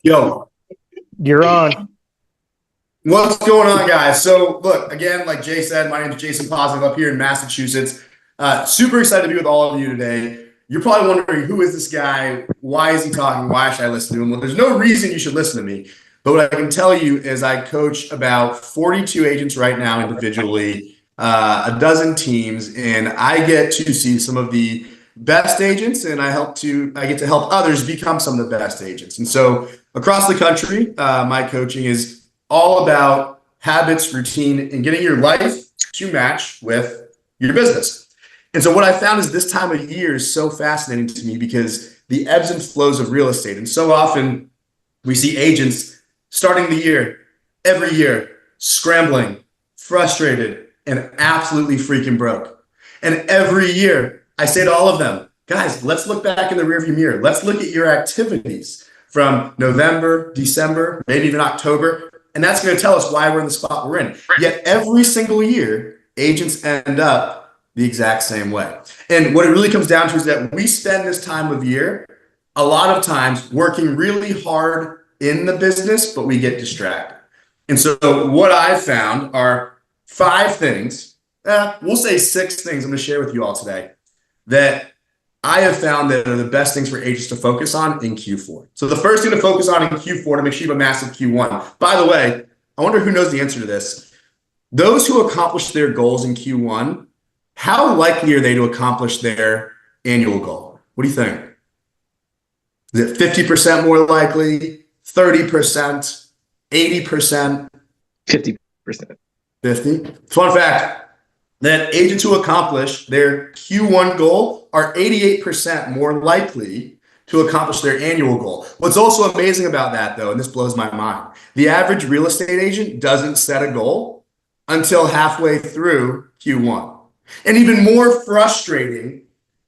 Yo, You're on. what's going on, guys? So, look, again, like Jay said, my name is Jason Posnick up here in Massachusetts. Super excited to be with all of you today. You're probably wondering, who is this guy? Why is he talking? Why should I listen to him? Well, there's no reason you should listen to me. But what I can tell you is I coach about 42 agents right now individually, a dozen teams, and I get to see some of the best agents, and I get to help others become some of the best agents. And so across the country, my coaching is all about habits, routine, and getting your life to match with your business. And so what I found is this time of year is so fascinating to me because the ebbs and flows of real estate. And so often we see agents starting the year, every year, scrambling, frustrated, and absolutely freaking broke. And every year I say to all of them, guys, let's look back in the rearview mirror. Let's look at your activities from November, December, maybe even October. And that's going to tell us why we're in the spot we're in. Yet every single year, agents end up the exact same way. And what it really comes down to is that we spend this time of year a lot of times working really hard in the business, but we get distracted. And so what I've found are 5 things, we'll say 6 things I'm going to share with you all today that I have found that are the best things for agents to focus on in Q4. So the first thing to focus on in Q4 to make sure you have a massive Q1. By the way, I wonder who knows the answer to this. Those who accomplish their goals in Q1, how likely are they to accomplish their annual goal? What do you think? Is it 50% more likely, 30%, 80%? 50%. 50? Fun fact, that agents who accomplish their Q1 goal are 88% more likely to accomplish their annual goal. What's also amazing about that, though, and this blows my mind, the average real estate agent doesn't set a goal until halfway through Q1. And even more frustrating,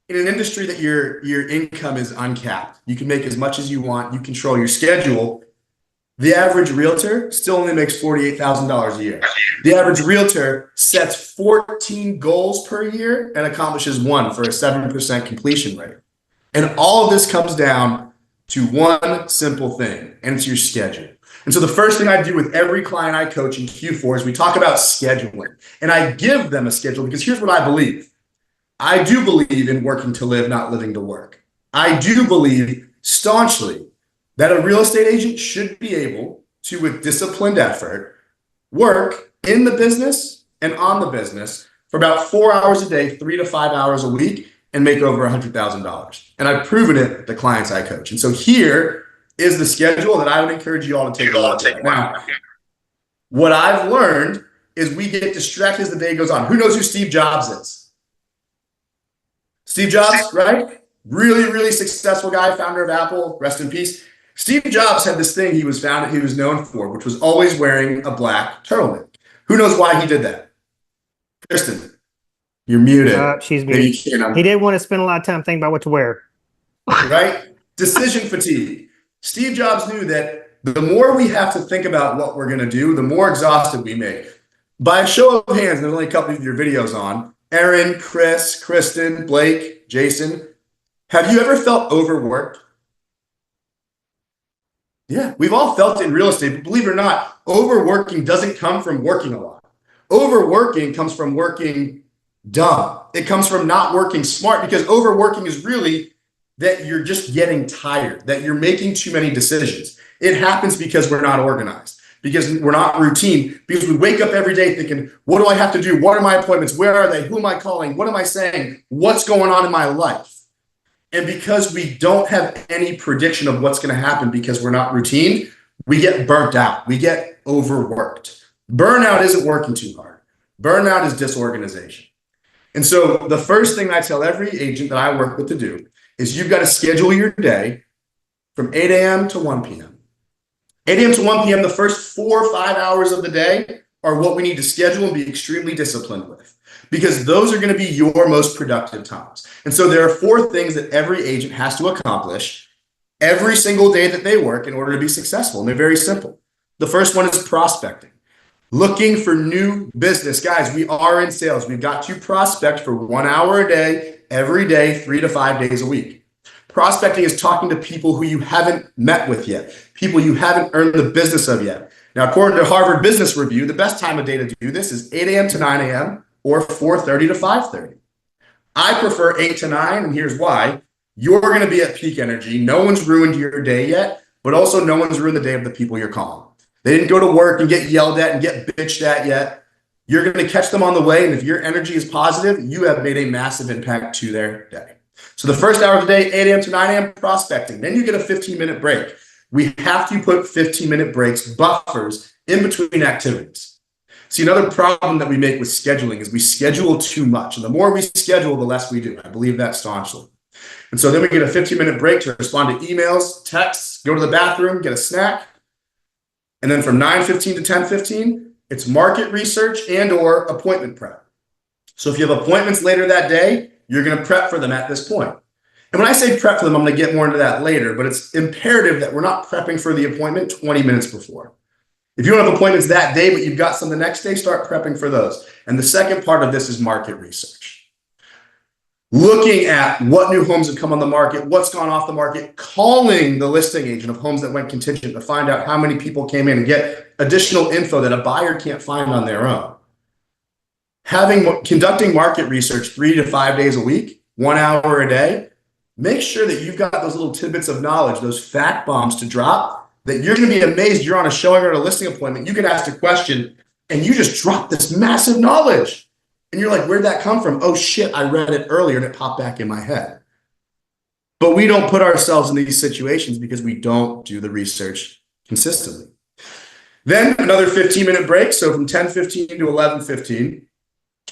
in an industry that your income is uncapped, you can make as much as you want, you control your schedule. The average realtor still only makes $48,000 a year. The average realtor sets 14 goals per year and accomplishes 1 for a 7% completion rate. And all of this comes down to one simple thing, and it's your schedule. And so the first thing I do with every client I coach in Q4 is we talk about scheduling. And I give them a schedule because here's what I believe. I do believe in working to live, not living to work. I do believe staunchly that a real estate agent should be able to, with disciplined effort, work in the business and on the business for about 4 hours a day, 3 to 5 hours a week, and make over $100,000. And I've proven it with the clients I coach. And so here is the schedule that I would encourage you all to take a look at. Now, what I've learned is we get distracted as the day goes on. Who knows who Steve Jobs is? Steve Jobs, right? Really, really successful guy, founder of Apple, rest in peace. Steve Jobs had this thing he was known for, which was always wearing a black turtleneck. Who knows why he did that? Kristen, you're muted. She's muted. He didn't want to spend a lot of time thinking about what to wear. Right? Decision fatigue. Steve Jobs knew that the more we have to think about what we're going to do, the more exhausted we make. By a show of hands, there's only a couple of your videos on. Aaron, Chris, Kristen, Blake, Jason. Have you ever felt overworked? Yeah, we've all felt it in real estate, but believe it or not, overworking doesn't come from working a lot. Overworking comes from working dumb. It comes from not working smart, because overworking is really that you're just getting tired, that you're making too many decisions. It happens because we're not organized, because we're not routine, because we wake up every day thinking, what do I have to do? What are my appointments? Where are they? Who am I calling? What am I saying? What's going on in my life? And because we don't have any prediction of what's going to happen because we're not routine, we get burnt out. We get overworked. Burnout isn't working too hard. Burnout is disorganization. And so the first thing I tell every agent that I work with to do is you've got to schedule your day from 8 a.m. to 1 p.m. 8 a.m. to 1 p.m., the first 4 or 5 hours of the day are what we need to schedule and be extremely disciplined with, because those are going to be your most productive times. And so there are 4 things that every agent has to accomplish every single day that they work in order to be successful. And they're very simple. The first one is prospecting. Looking for new business. Guys, we are in sales. We've got to prospect for 1 hour a day, every day, 3 to 5 days a week. Prospecting is talking to people who you haven't met with yet, people you haven't earned the business of yet. Now, according to Harvard Business Review, the best time of day to do this is 8 a.m. to 9 a.m. or 4:30 to 5:30. I prefer 8 to 9, and here's why. You're going to be at peak energy. No one's ruined your day yet, but also no one's ruined the day of the people you're calling. They didn't go to work and get yelled at and get bitched at yet. You're going to catch them on the way, and if your energy is positive, you have made a massive impact to their day. So the first hour of the day, 8 a.m. to 9 a.m., prospecting. Then you get a 15-minute break. We have to put 15-minute breaks, buffers, in between activities. See, another problem that we make with scheduling is we schedule too much. And the more we schedule, the less we do. I believe that staunchly. And so then we get a 15-minute break to respond to emails, texts, go to the bathroom, get a snack. And then from 9:15 to 10:15, it's market research and or appointment prep. So if you have appointments later that day, you're going to prep for them at this point. And when I say prep for them, I'm going to get more into that later, but it's imperative that we're not prepping for the appointment 20 minutes before. If you don't have appointments that day, but you've got some the next day, start prepping for those. And the second part of this is market research. Looking at what new homes have come on the market, what's gone off the market, calling the listing agent of homes that went contingent to find out how many people came in and get additional info that a buyer can't find on their own. Conducting market research 3 to 5 days a week, 1 hour a day, make sure that you've got those little tidbits of knowledge, those fact bombs to drop, that you're going to be amazed you're on a showing or a listing appointment. You can ask a question and you just drop this massive knowledge. And you're like, where'd that come from? Oh shit, I read it earlier and it popped back in my head. But we don't put ourselves in these situations because we don't do the research consistently. Then another 15-minute break. So from 10:15 to 11:15,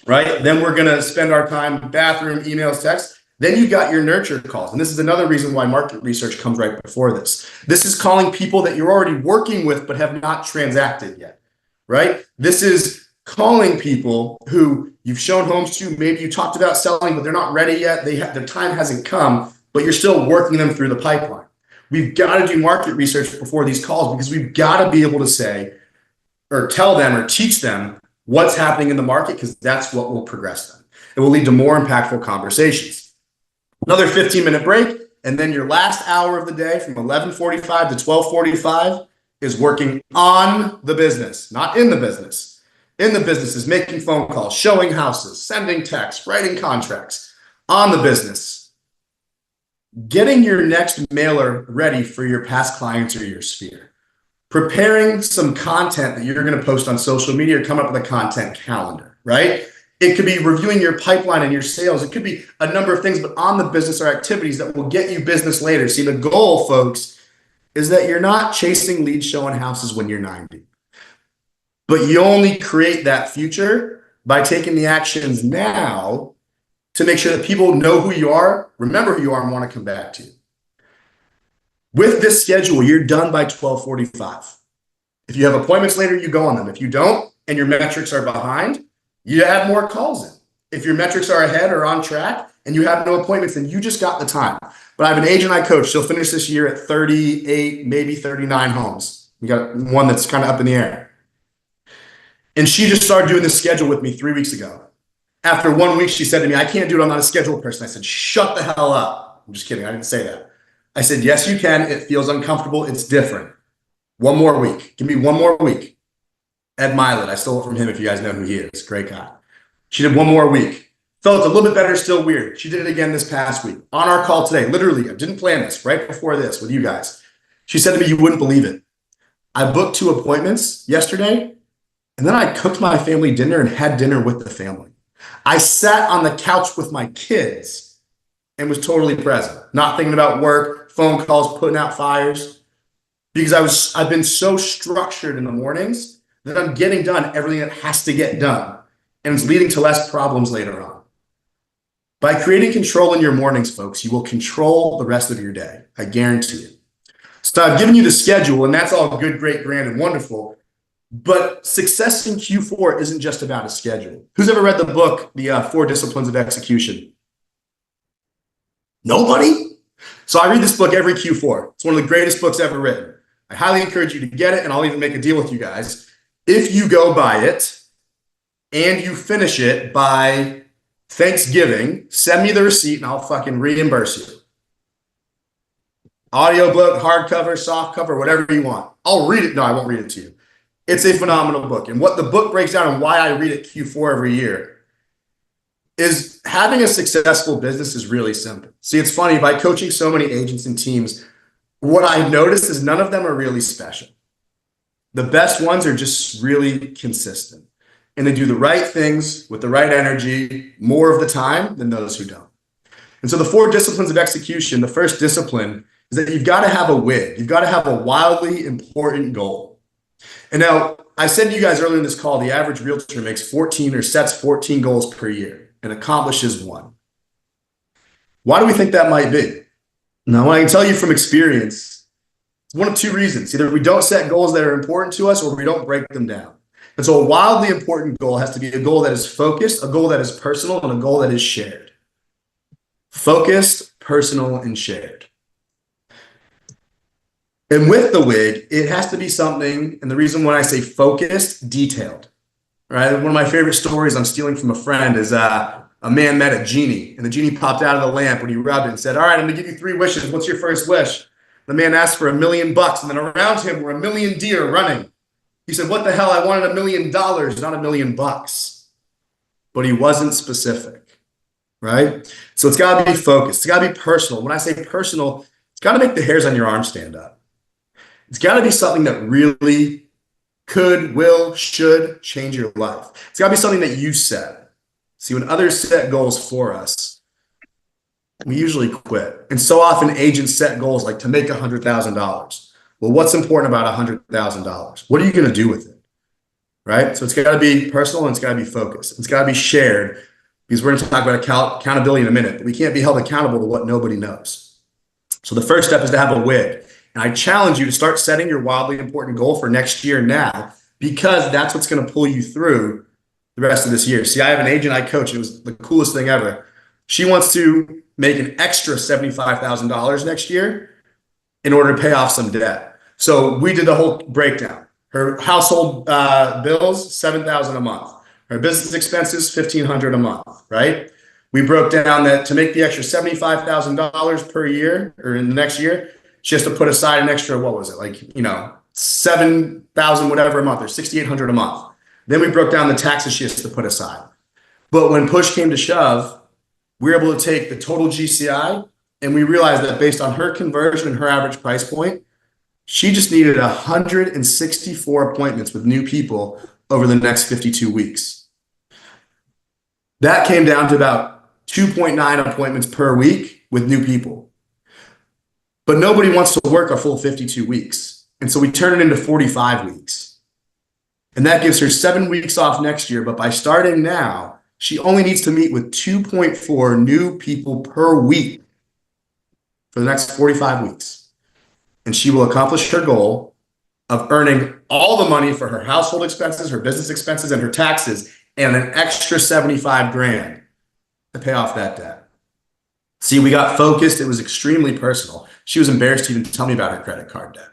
right? Then we're going to spend our time bathroom, emails, text. Then you got your nurture calls. And this is another reason why market research comes right before this. This is calling people that you're already working with but have not transacted yet, right? This is calling people who you've shown homes to, maybe you talked about selling, but they're not ready yet. Their time hasn't come, but you're still working them through the pipeline. We've got to do market research before these calls because we've got to be able to say or tell them or teach them what's happening in the market because that's what will progress them. It will lead to more impactful conversations. Another 15-minute break, and then your last hour of the day from 11:45 to 12:45 is working on the business, not in the business. In the business is making phone calls, showing houses, sending texts, writing contracts. On the business, getting your next mailer ready for your past clients or your sphere. Preparing some content that you're going to post on social media or come up with a content calendar, right? It could be reviewing your pipeline and your sales. It could be a number of things, but on the business are activities that will get you business later. See, the goal, folks, is that you're not chasing leads, showing houses when you're 90. But you only create that future by taking the actions now to make sure that people know who you are, remember who you are, and want to come back to you. With this schedule, you're done by 12:45. If you have appointments later, you go on them. If you don't, and your metrics are behind, you add more calls in. If your metrics are ahead or on track and you have no appointments, then you just got the time. But I have an agent I coach. She'll finish this year at 38, maybe 39 homes. We got one that's kind of up in the air. And she just started doing this schedule with me 3 weeks ago. After 1 week, she said to me, I can't do it. I'm not a schedule person. I said, shut the hell up. I'm just kidding. I didn't say that. I said, yes, you can. It feels uncomfortable. It's different. 1 more week. Give me 1 more week. Ed Milet. I stole it from him if you guys know who he is. Great guy. She did 1 more week. Felt a little bit better, still weird. She did it again this past week. On our call today, literally, I didn't plan this, right before this with you guys. She said to me, you wouldn't believe it. I booked 2 appointments yesterday, and then I cooked my family dinner and had dinner with the family. I sat on the couch with my kids and was totally present, not thinking about work, phone calls, putting out fires, because I've been so structured in the mornings that I'm getting done everything that has to get done, and it's leading to less problems later on. By creating control in your mornings, folks, you will control the rest of your day. I guarantee it. So I've given you the schedule, and that's all good, great, grand, and wonderful. But success in Q4 isn't just about a schedule. Who's ever read the book, The 4 Disciplines of Execution? Nobody? So I read this book every Q4. It's one of the greatest books ever written. I highly encourage you to get it, and I'll even make a deal with you guys. If you go buy it and you finish it by Thanksgiving, send me the receipt and I'll fucking reimburse you. Audiobook, hardcover, softcover, whatever you want. I'll read it. No, I won't read it to you. It's a phenomenal book. And what the book breaks down and why I read it Q4 every year is having a successful business is really simple. See, it's funny, by coaching so many agents and teams, what I noticed is none of them are really special. The best ones are just really consistent. And they do the right things with the right energy more of the time than those who don't. And so the 4 disciplines of execution, the first discipline is that you've got to have a WIG. You've got to have a wildly important goal. And now, I said to you guys earlier in this call, the average realtor makes 14 or sets 14 goals per year and accomplishes 1. Why do we think that might be? Now, I can tell you from experience, it's one of 2 reasons. Either we don't set goals that are important to us or we don't break them down. And so a wildly important goal has to be a goal that is focused, a goal that is personal, and a goal that is shared. Focused, personal, and shared. And with the WIG, it has to be something, and the reason when I say focused, detailed. Right? One of my favorite stories I'm stealing from a friend is a man met a genie, and the genie popped out of the lamp when he rubbed it and said, all right, I'm gonna give you 3 wishes. What's your first wish? The man asked for $1 million, and then around him were 1 million deer running. He said, what the hell? I wanted $1 million, not $1 million. But he wasn't specific, right? So it's gotta be focused. It's gotta be personal. When I say personal, it's gotta make the hairs on your arm stand up. It's gotta be something that really could, will, should change your life. It's gotta be something that you set. See, when others set goals for us, we usually quit. And so often agents set goals like to make $100,000. Well, what's important about $100,000? What are you going to do with it? Right? So it's got to be personal and it's got to be focused. It's got to be shared, because we're going to talk about accountability in a minute, but we can't be held accountable to what nobody knows. So the first step is to have a WIG. And I challenge you to start setting your wildly important goal for next year now, because that's what's going to pull you through the rest of this year. See, I have an agent I coach. It was the coolest thing ever. She wants to make an extra $75,000 next year in order to pay off some debt. So we did the whole breakdown. Her household bills, $7,000 a month. Her business expenses, $1,500 a month, right? We broke down that to make the extra $75,000 per year, or in the next year, she has to put aside an extra, what was it? Like, $7,000 whatever a month, or $6,800 a month. Then we broke down the taxes she has to put aside. But when push came to shove, we were able to take the total GCI, and we realized that based on her conversion and her average price point, she just needed 164 appointments with new people over the next 52 weeks. That came down to about 2.9 appointments per week with new people. But nobody wants to work a full 52 weeks. And so we turn it into 45 weeks. And that gives her 7 weeks off next year. But by starting now, she only needs to meet with 2.4 new people per week for the next 45 weeks. And she will accomplish her goal of earning all the money for her household expenses, her business expenses, and her taxes, and an extra 75 grand to pay off that debt. See, we got focused. It was extremely personal. She was embarrassed to even tell me about her credit card debt.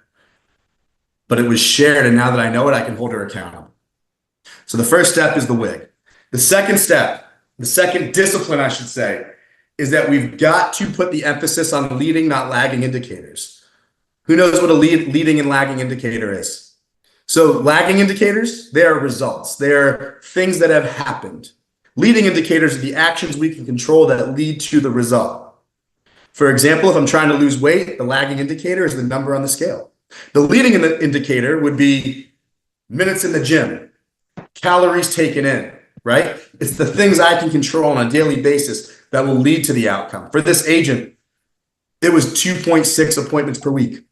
But it was shared, and now that I know it, I can hold her accountable. So the first step is the WIG. The second step, the second discipline, I should say, is that we've got to put the emphasis on leading, not lagging indicators. Who knows what a leading and lagging indicator is? So lagging indicators, they are results. They are things that have happened. Leading indicators are the actions we can control that lead to the result. For example, if I'm trying to lose weight, the lagging indicator is the number on the scale. The leading indicator would be minutes in the gym, calories taken in, right? It's the things I can control on a daily basis that will lead to the outcome. For this agent, it was 2.6 appointments per week.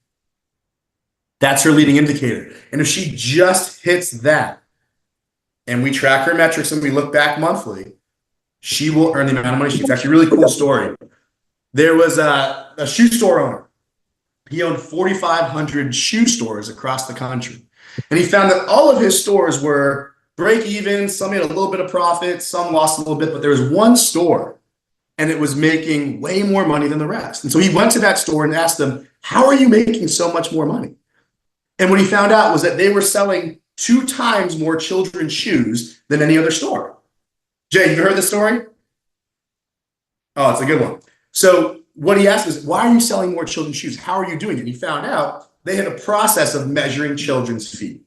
That's her leading indicator. And if she just hits that, and we track her metrics and we look back monthly, she will earn the amount of money. It's actually a really cool story. There was a shoe store owner. He owned 4,500 shoe stores across the country. And he found that all of his stores were break even. Some made a little bit of profit, some lost a little bit, but there was one store and it was making way more money than the rest. And so he went to that store and asked them, how are you making so much more money? And what he found out was that they were selling 2 times more children's shoes than any other store. Jay, you heard the story? Oh, it's a good one. So what he asked was, why are you selling more children's shoes? How are you doing it? And he found out they had a process of measuring children's feet.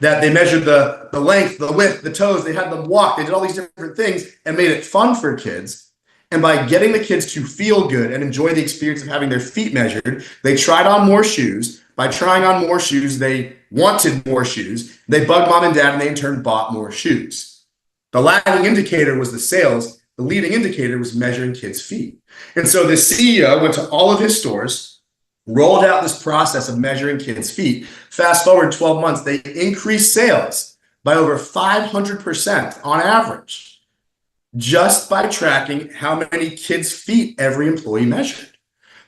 That they measured the length, the width, the toes, they had them walk, they did all these different things and made it fun for kids. And by getting the kids to feel good and enjoy the experience of having their feet measured, they tried on more shoes. By trying on more shoes, they wanted more shoes. They bugged mom and dad, and they in turn bought more shoes. The lagging indicator was the sales. The leading indicator was measuring kids' feet. And so the CEO went to all of his stores, rolled out this process of measuring kids' feet. Fast forward 12 months, they increased sales by over 500% on average, just by tracking how many kids' feet every employee measured.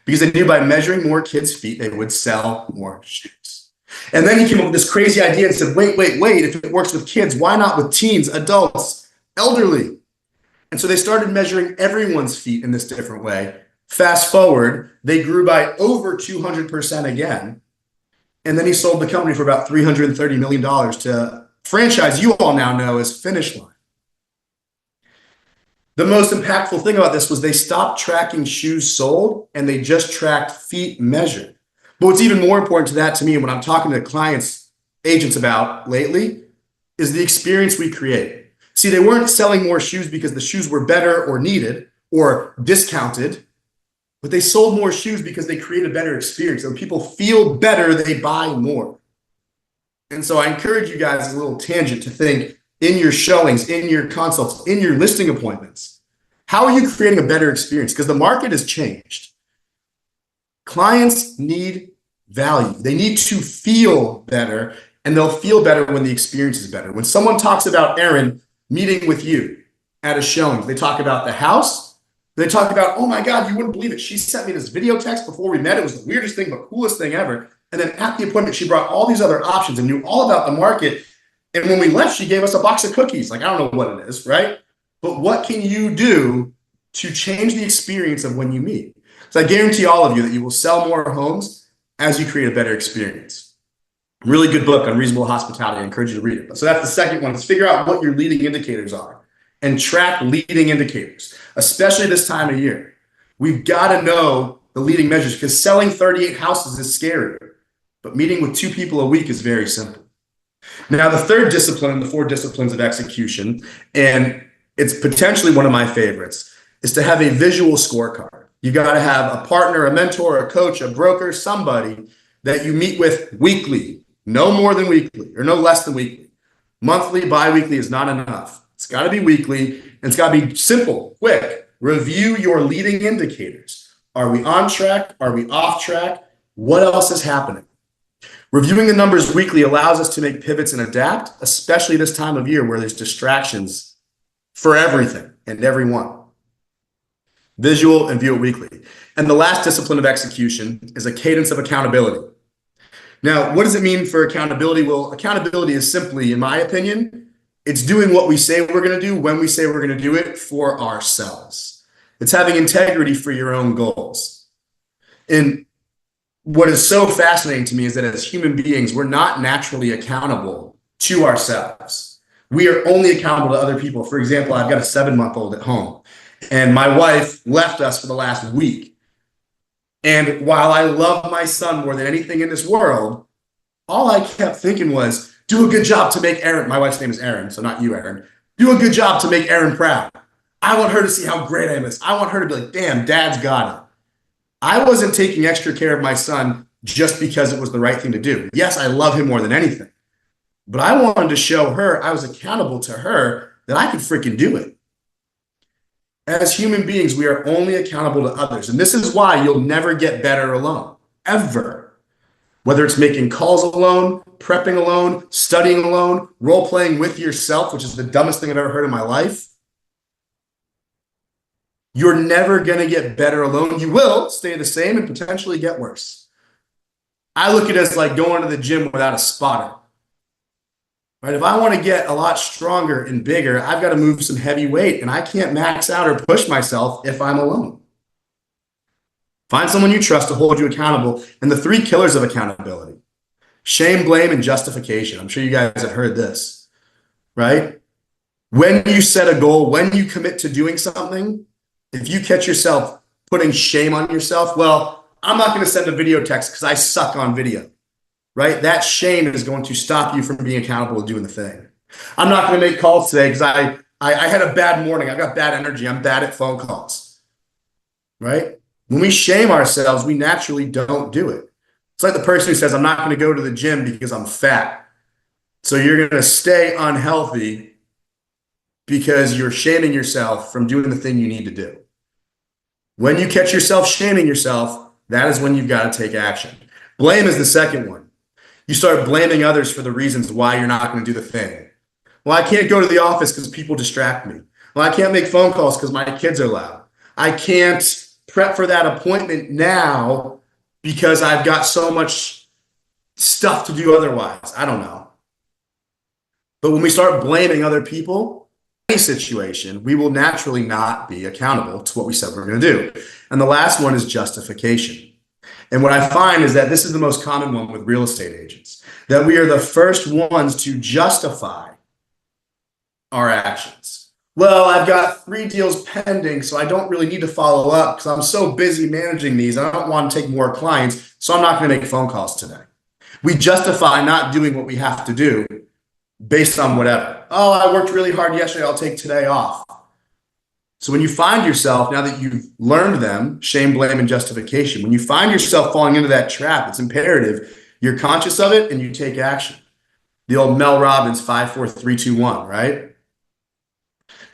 Because they knew by measuring more kids' feet, they would sell more shoes. And then he came up with this crazy idea and said, wait, if it works with kids, why not with teens, adults, elderly? And so they started measuring everyone's feet in this different way. Fast forward, they grew by over 200% again. And then he sold the company for about $330 million to a franchise you all now know as Finish Line. The most impactful thing about this was they stopped tracking shoes sold and they just tracked feet measured. But what's even more important to that to me, when I'm talking to clients, agents about lately, is the experience we create. See, they weren't selling more shoes because the shoes were better or needed or discounted, but they sold more shoes because they create a better experience. When people feel better, they buy more. And so I encourage you guys, as a little tangent, to think in your showings, in your consults, in your listing appointments, how are you creating a better experience? Because the market has changed. Clients need value. They need to feel better, and they'll feel better when the experience is better. When someone talks about Aaron meeting with you at a showing, they talk about the house. They talk about, oh my God, you wouldn't believe it. She sent me this video text before we met. It was the weirdest thing, but coolest thing ever. And then at the appointment, she brought all these other options and knew all about the market. And when we left, she gave us a box of cookies. Like, I don't know what it is, right? But what can you do to change the experience of when you meet? So I guarantee all of you that you will sell more homes as you create a better experience. Really good book on reasonable hospitality. I encourage you to read it. So that's the second one, is figure out what your leading indicators are and track leading indicators, especially this time of year. We've got to know the leading measures, because selling 38 houses is scary, but meeting with 2 people a week is very simple. Now, the third discipline in the 4 disciplines of execution, and it's potentially one of my favorites, is to have a visual scorecard. You got to have a partner, a mentor, a coach, a broker, somebody that you meet with weekly, no more than weekly or no less than weekly. Monthly, bi-weekly is not enough. It's got to be weekly, and it's got to be simple, quick. Review your leading indicators. Are we on track? Are we off track? What else is happening? Reviewing the numbers weekly allows us to make pivots and adapt, especially this time of year where there's distractions for everything and everyone. Visual and view it weekly. And the last discipline of execution is a cadence of accountability. Now, what does it mean for accountability? Well, accountability is simply, in my opinion, it's doing what we say we're going to do when we say we're going to do it for ourselves. It's having integrity for your own goals. And what is so fascinating to me is that as human beings, we're not naturally accountable to ourselves. We are only accountable to other people. For example, I've got a 7-month-old at home, and my wife left us for the last week. And while I love my son more than anything in this world, all I kept thinking was, do a good job to make Aaron, my wife's name is Erin, so not you, Aaron, do a good job to make Erin proud. I want her to see how great I am. I want her to be like, damn, dad's got it. I wasn't taking extra care of my son just because it was the right thing to do. Yes, I love him more than anything, but I wanted to show her, I was accountable to her, that I could freaking do it. As human beings, we are only accountable to others. And this is why you'll never get better alone, ever. Whether it's making calls alone, prepping alone, studying alone, role-playing with yourself, which is the dumbest thing I've ever heard in my life. You're never going to get better alone. You will stay the same and potentially get worse. I look at it as like going to the gym without a spotter. Right? If I want to get a lot stronger and bigger, I've got to move some heavy weight, and I can't max out or push myself if I'm alone. Find someone you trust to hold you accountable. And the 3 killers of accountability: shame, blame, and justification. I'm sure you guys have heard this, right? When you set a goal, when you commit to doing something, if you catch yourself putting shame on yourself. Well, I'm not going to send a video text because I suck on video, right? That shame is going to stop you from being accountable to doing the thing. I'm not going to make calls today because I had a bad morning. I got bad energy. I'm bad at phone calls, right? When we shame ourselves, we naturally don't do it. It's like the person who says, I'm not going to go to the gym because I'm fat. So you're going to stay unhealthy because you're shaming yourself from doing the thing you need to do. When you catch yourself shaming yourself, that is when you've got to take action. Blame is the second one. You start blaming others for the reasons why you're not going to do the thing. Well, I can't go to the office because people distract me. Well, I can't make phone calls because my kids are loud. I can't prep for that appointment now because I've got so much stuff to do otherwise. I don't know. But when we start blaming other people, in any situation, we will naturally not be accountable to what we said we're going to do. And the last one is justification. And what I find is that this is the most common one with real estate agents, that we are the first ones to justify our actions. Well, I've got 3 deals pending, so I don't really need to follow up because I'm so busy managing these. I don't want to take more clients, so I'm not going to make phone calls today. We justify not doing what we have to do based on whatever. Oh, I worked really hard yesterday. I'll take today off. So when you find yourself, now that you've learned them, shame, blame, and justification, when you find yourself falling into that trap, it's imperative you're conscious of it and you take action. The old Mel Robbins 5, 4, 3, 2, 1, right?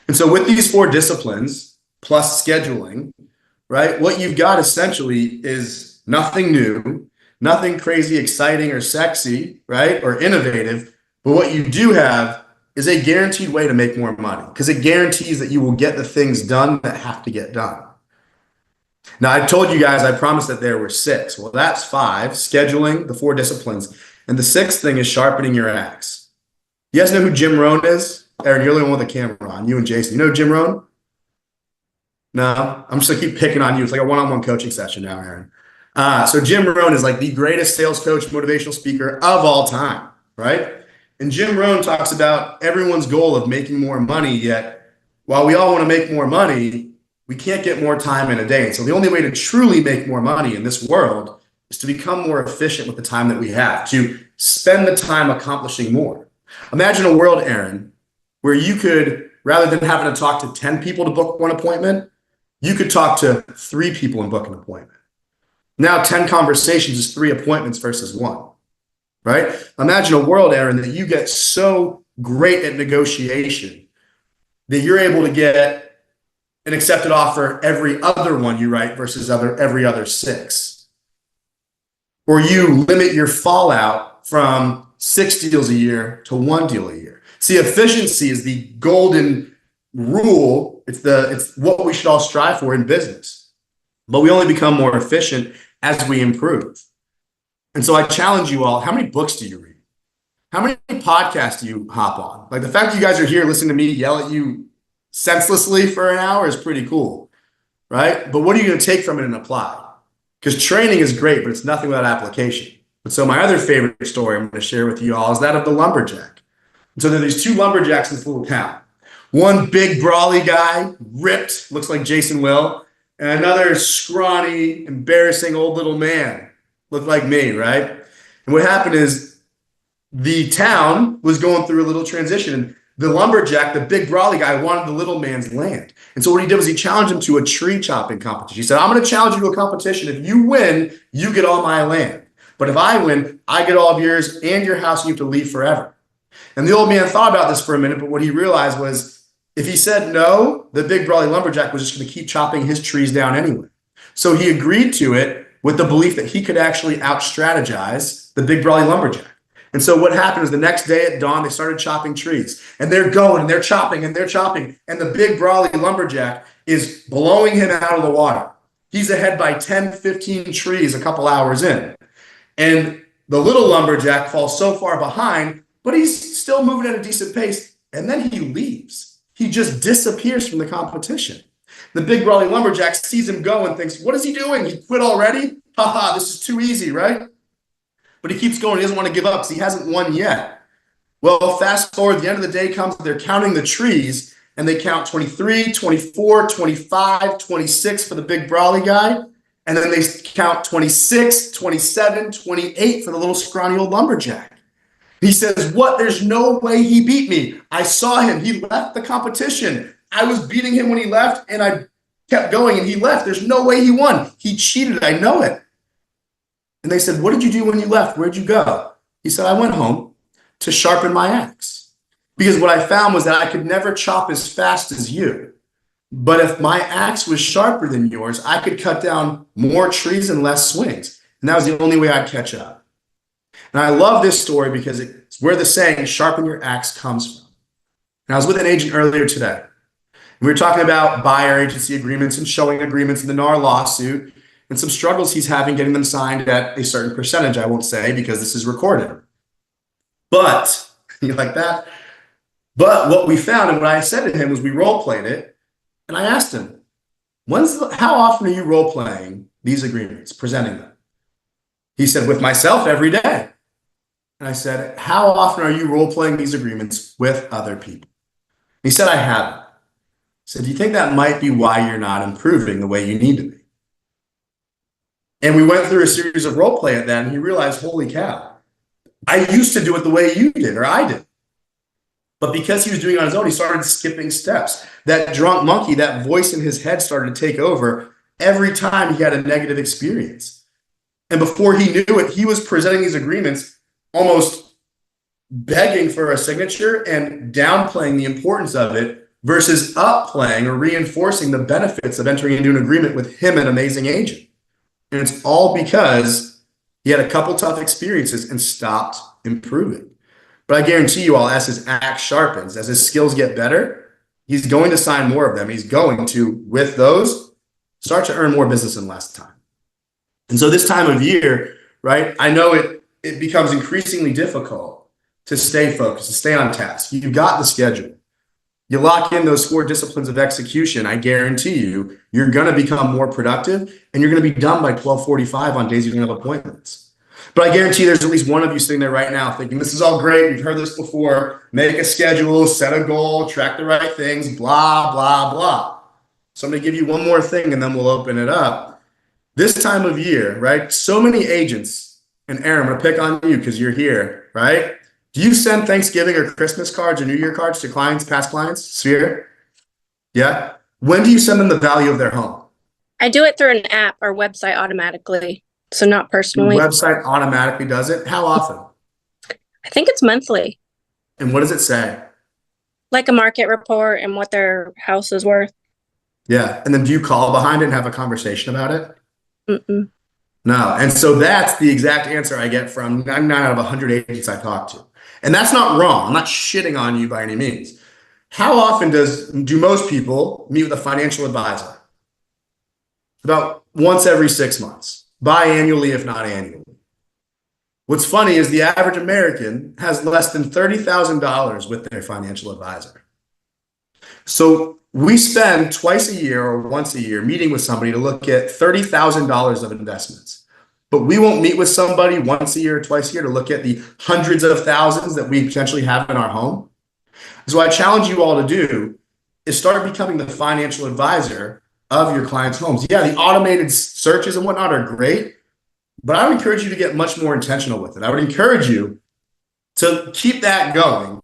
And so with these 4 disciplines plus scheduling, right, what you've got essentially is nothing new, nothing crazy, exciting, or sexy, right, or innovative. But what you do have is a guaranteed way to make more money because it guarantees that you will get the things done that have to get done. Now, I told you guys, I promised that there were 6. Well, that's 5, scheduling, the 4 disciplines. And the 6th thing is sharpening your axe. You guys know who Jim Rohn is? Aaron, you're the one with the camera on. You and Jason. You know Jim Rohn? No? I'm just going to keep picking on you. It's like a one-on-one coaching session now, Aaron. So Jim Rohn is like the greatest sales coach, motivational speaker of all time, right? And Jim Rohn talks about everyone's goal of making more money, yet while we all want to make more money, we can't get more time in a day. And so the only way to truly make more money in this world is to become more efficient with the time that we have, to spend the time accomplishing more. Imagine a world, Aaron, where you could, rather than having to talk to 10 people to book one appointment, you could talk to 3 people and book an appointment. Now 10 conversations is 3 appointments versus 1, right? Imagine a world, Aaron, that you get so great at negotiation that you're able to get an accepted offer every other one you write versus every other 6. Or you limit your fallout from 6 deals a year to 1 deal a year. See, efficiency is the golden rule. It's what we should all strive for in business. But we only become more efficient as we improve. And so I challenge you all, how many books do you read? How many podcasts do you hop on? Like the fact that you guys are here listening to me yell at you senselessly for an hour is pretty cool, right? But what are you going to take from it and apply? Because training is great, but it's nothing without application. And so my other favorite story I'm going to share with you all is that of the lumberjack. And so there are these 2 lumberjacks in this little town. One big brawly guy, ripped, looks like Jason Will, and another scrawny, embarrassing old little man, looked like me, right? And what happened is the town was going through a little transition. The lumberjack, the big brawly guy, wanted the little man's land. And so what he did was he challenged him to a tree chopping competition. He said, I'm going to challenge you to a competition. If you win, you get all my land. But if I win, I get all of yours and your house, and you have to leave forever. And the old man thought about this for a minute, but what he realized was if he said no, the big brawly lumberjack was just going to keep chopping his trees down anyway. So he agreed to it with the belief that he could actually out-strategize the big brawly lumberjack. And so what happened is the next day at dawn, they started chopping trees. And they're going, and they're chopping, and they're chopping. And the big brawly lumberjack is blowing him out of the water. He's ahead by 10, 15 trees a couple hours in. And the little lumberjack falls so far behind, but he's still moving at a decent pace. And then he leaves. He just disappears from the competition. The big brawly lumberjack sees him go and thinks, what is he doing? He quit already? Haha, this is too easy, right? But he keeps going. He doesn't want to give up because he hasn't won yet. Well, fast forward, the end of the day comes, they're counting the trees, and they count 23, 24, 25, 26 for the big brawly guy. And then they count 26, 27, 28 for the little scrawny old lumberjack. He says, what? There's no way he beat me. I saw him. He left the competition. I was beating him when he left, and I kept going, and he left. There's no way he won. He cheated. I know it. And they said, what did you do when you left? Where'd you go? He said, I went home to sharpen my axe. Because what I found was that I could never chop as fast as you. But if my axe was sharper than yours, I could cut down more trees and less swings. And that was the only way I'd catch up. And I love this story because it's where the saying, sharpen your axe, comes from. And I was with an agent earlier today. We were talking about buyer agency agreements and showing agreements in the NAR lawsuit and some struggles he's having getting them signed at a certain percentage. I won't say because this is recorded. But, you like that? But what we found and what I said to him was we role played it. And I asked him, how often are you role playing these agreements, presenting them? He said, with myself every day. And I said, how often are you role playing these agreements with other people? He said, I haven't. I said, do you think that might be why you're not improving the way you need to be? And we went through a series of role play at that, and he realized, holy cow, I used to do it the way you did, or I did. But because he was doing it on his own, he started skipping steps. That drunk monkey, that voice in his head started to take over every time he had a negative experience. And before he knew it, he was presenting these agreements almost begging for a signature and downplaying the importance of it versus upplaying or reinforcing the benefits of entering into an agreement with him, an amazing agent. And it's all because he had a couple tough experiences and stopped improving. But I guarantee you all, as his axe sharpens, as his skills get better, he's going to sign more of them. He's going to, with those, start to earn more business in less time. And so this time of year, right, I know it becomes increasingly difficult to stay focused, to stay on task. You've got the schedule. You lock in those 4 disciplines of execution, I guarantee you, you're going to become more productive and you're going to be done by 12:45 on days you don't have appointments. But I guarantee there's at least one of you sitting there right now thinking, this is all great. You've heard this before. Make a schedule, set a goal, track the right things, blah, blah, blah. So I'm going to give you one more thing and then we'll open it up. This time of year, right? So many agents, and Aaron, I'm going to pick on you because you're here, right? Do you send Thanksgiving or Christmas cards or New Year cards to clients, past clients, Sphere? Yeah? When do you send them the value of their home? I do it through an app or website automatically, so not personally. The website automatically does it? How often? I think it's monthly. And what does it say? Like a market report and what their house is worth. Yeah. And then do you call behind it and have a conversation about it? Mm-mm. No. And so that's the exact answer I get from 99 out of 100 agents I talk to. And that's not wrong. I'm not shitting on you by any means. How often do most people meet with a financial advisor? About once every 6 months, biannually, if not annually. What's funny is the average American has less than $30,000 with their financial advisor. So we spend twice a year or once a year meeting with somebody to look at $30,000 of investments. But we won't meet with somebody once a year or twice a year to look at the hundreds of thousands that we potentially have in our home. So what I challenge you all to do is start becoming the financial advisor of your clients' homes. Yeah, the automated searches and whatnot are great, but I would encourage you to get much more intentional with it. I would encourage you to keep that going,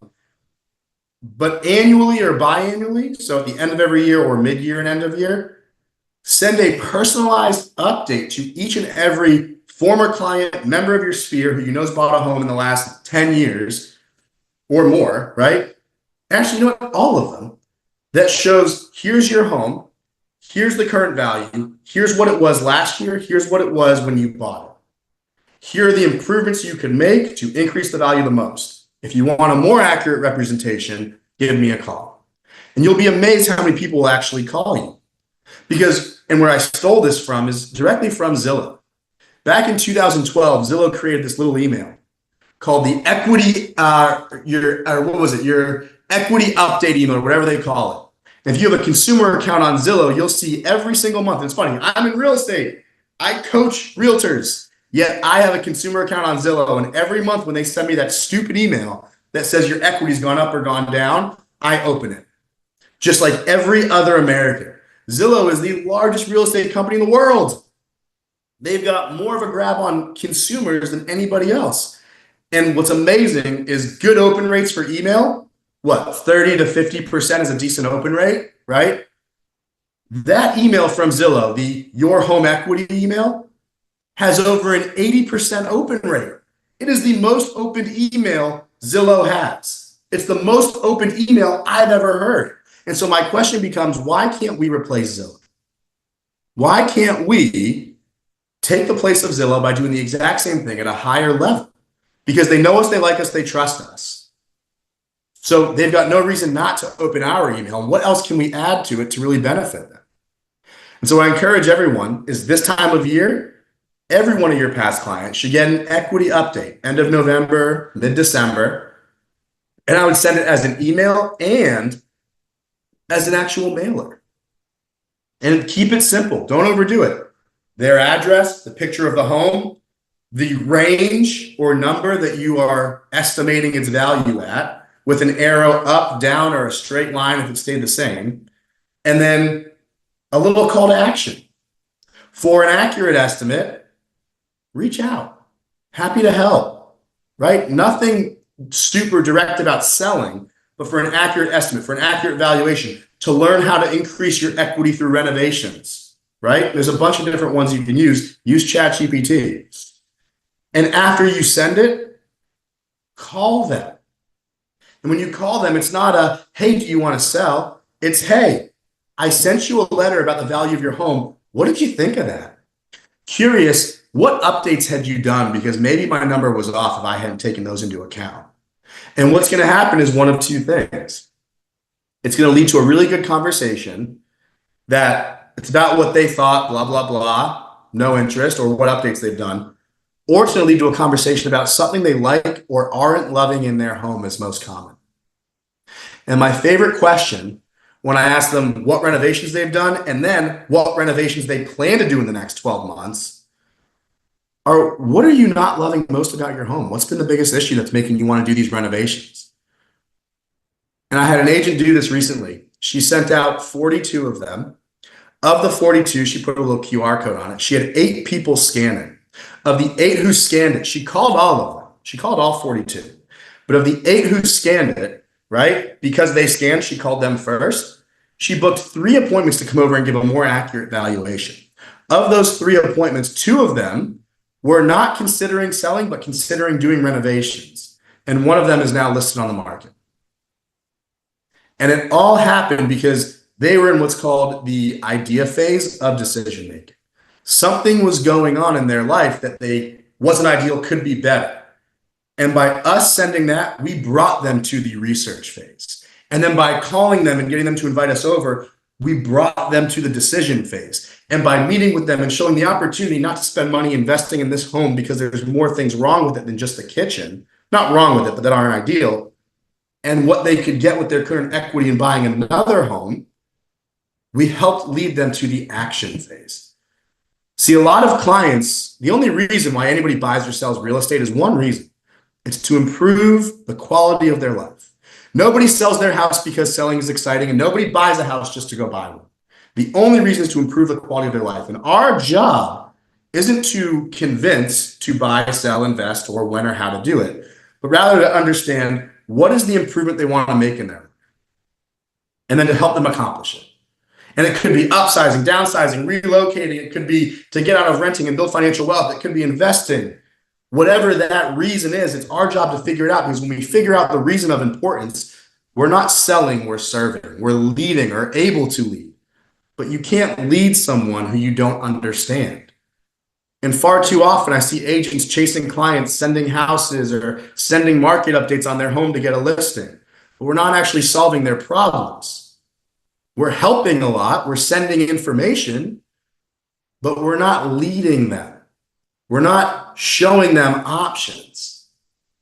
but annually or biannually, so at the end of every year or mid-year and end of year, send a personalized update to each and every former client, member of your sphere who you know has bought a home in the last 10 years or more, right? Actually, you know what? All of them. That shows, here's your home, here's the current value, here's what it was last year, here's what it was when you bought it. Here are the improvements you can make to increase the value the most. If you want a more accurate representation, give me a call. And you'll be amazed how many people will actually call you. Because, and where I stole this from is directly from Zillow. Back in 2012, Zillow created this little email called the equity, your equity update email, whatever they call it. And if you have a consumer account on Zillow, you'll see every single month. It's funny, I'm in real estate. I coach realtors, yet I have a consumer account on Zillow. And every month when they send me that stupid email that says your equity's gone up or gone down, I open it. just like every other American. Zillow is the largest real estate company in the world. They've got more of a grab on consumers than anybody else. And what's amazing is good open rates for email. What, 30 to 50% is a decent open rate, right? That email from Zillow, the Your Home Equity email, has over an 80% open rate. It is the most opened email Zillow has. It's the most opened email I've ever heard. And so my question becomes, why can't we replace Zillow? Why can't we take the place of Zillow by doing the exact same thing at a higher level? Because they know us, they like us, they trust us. So they've got no reason not to open our email. And what else can we add to it to really benefit them? And so what I encourage everyone is this time of year, every one of your past clients should get an equity update, end of November, mid-December. And I would send it as an email and as an actual mailer. And keep it simple. Don't overdo it. Their address, the picture of the home, the range or number that you are estimating its value at with an arrow up, down, or a straight line if it stayed the same. And then a little call to action. For an accurate estimate, reach out. Happy to help, right? Nothing super direct about selling, but for an accurate estimate, for an accurate valuation, to learn how to increase your equity through renovations, right? There's a bunch of different ones you can use. Use ChatGPT. And after you send it, call them. And when you call them, it's not a, hey, do you want to sell? It's, hey, I sent you a letter about the value of your home. What did you think of that? Curious, what updates had you done? Because maybe my number was off if I hadn't taken those into account. And what's going to happen is one of two things. It's going to lead to a really good conversation that it's about what they thought, blah, blah, blah, no interest, or what updates they've done. Or it's going to lead to a conversation about something they like or aren't loving in their home is most common. And my favorite question when I ask them what renovations they've done and then what renovations they plan to do in the next 12 months are, what are you not loving most about your home? What's been the biggest issue that's making you want to do these renovations? And I had an agent do this recently. She sent out 42 of them. Of the 42, she put a little QR code on it. She had 8 people scanning. Of the 8 who scanned it, she called all of them. She called all 42. But of the 8 who scanned it, right, because they scanned, she called them first. She booked 3 appointments to come over and give a more accurate valuation. Of those 3 appointments, 2 of them were not considering selling, but considering doing renovations. And one of them is now listed on the market. And it all happened because they were in what's called the idea phase of decision making. Something was going on in their life that they wasn't ideal, could be better. And by us sending that, we brought them to the research phase. And then by calling them and getting them to invite us over, we brought them to the decision phase. And by meeting with them and showing the opportunity not to spend money investing in this home because there's more things wrong with it than just the kitchen, not wrong with it, but that aren't ideal, and what they could get with their current equity in buying another home, we helped lead them to the action phase. See, a lot of clients, the only reason why anybody buys or sells real estate is one reason. It's to improve the quality of their life. Nobody sells their house because selling is exciting, and nobody buys a house just to go buy one. The only reason is to improve the quality of their life. And our job isn't to convince to buy, sell, invest, or when or how to do it, but rather to understand what is the improvement they want to make in their life, and then to help them accomplish it. And it could be upsizing, downsizing, relocating. It could be to get out of renting and build financial wealth. It could be investing. Whatever that reason is, it's our job to figure it out, because when we figure out the reason of importance, we're not selling, we're serving. We're leading or able to lead. But you can't lead someone who you don't understand. And far too often, I see agents chasing clients, sending houses or sending market updates on their home to get a listing. But we're not actually solving their problems. We're helping a lot, we're sending information, but we're not leading them. We're not showing them options.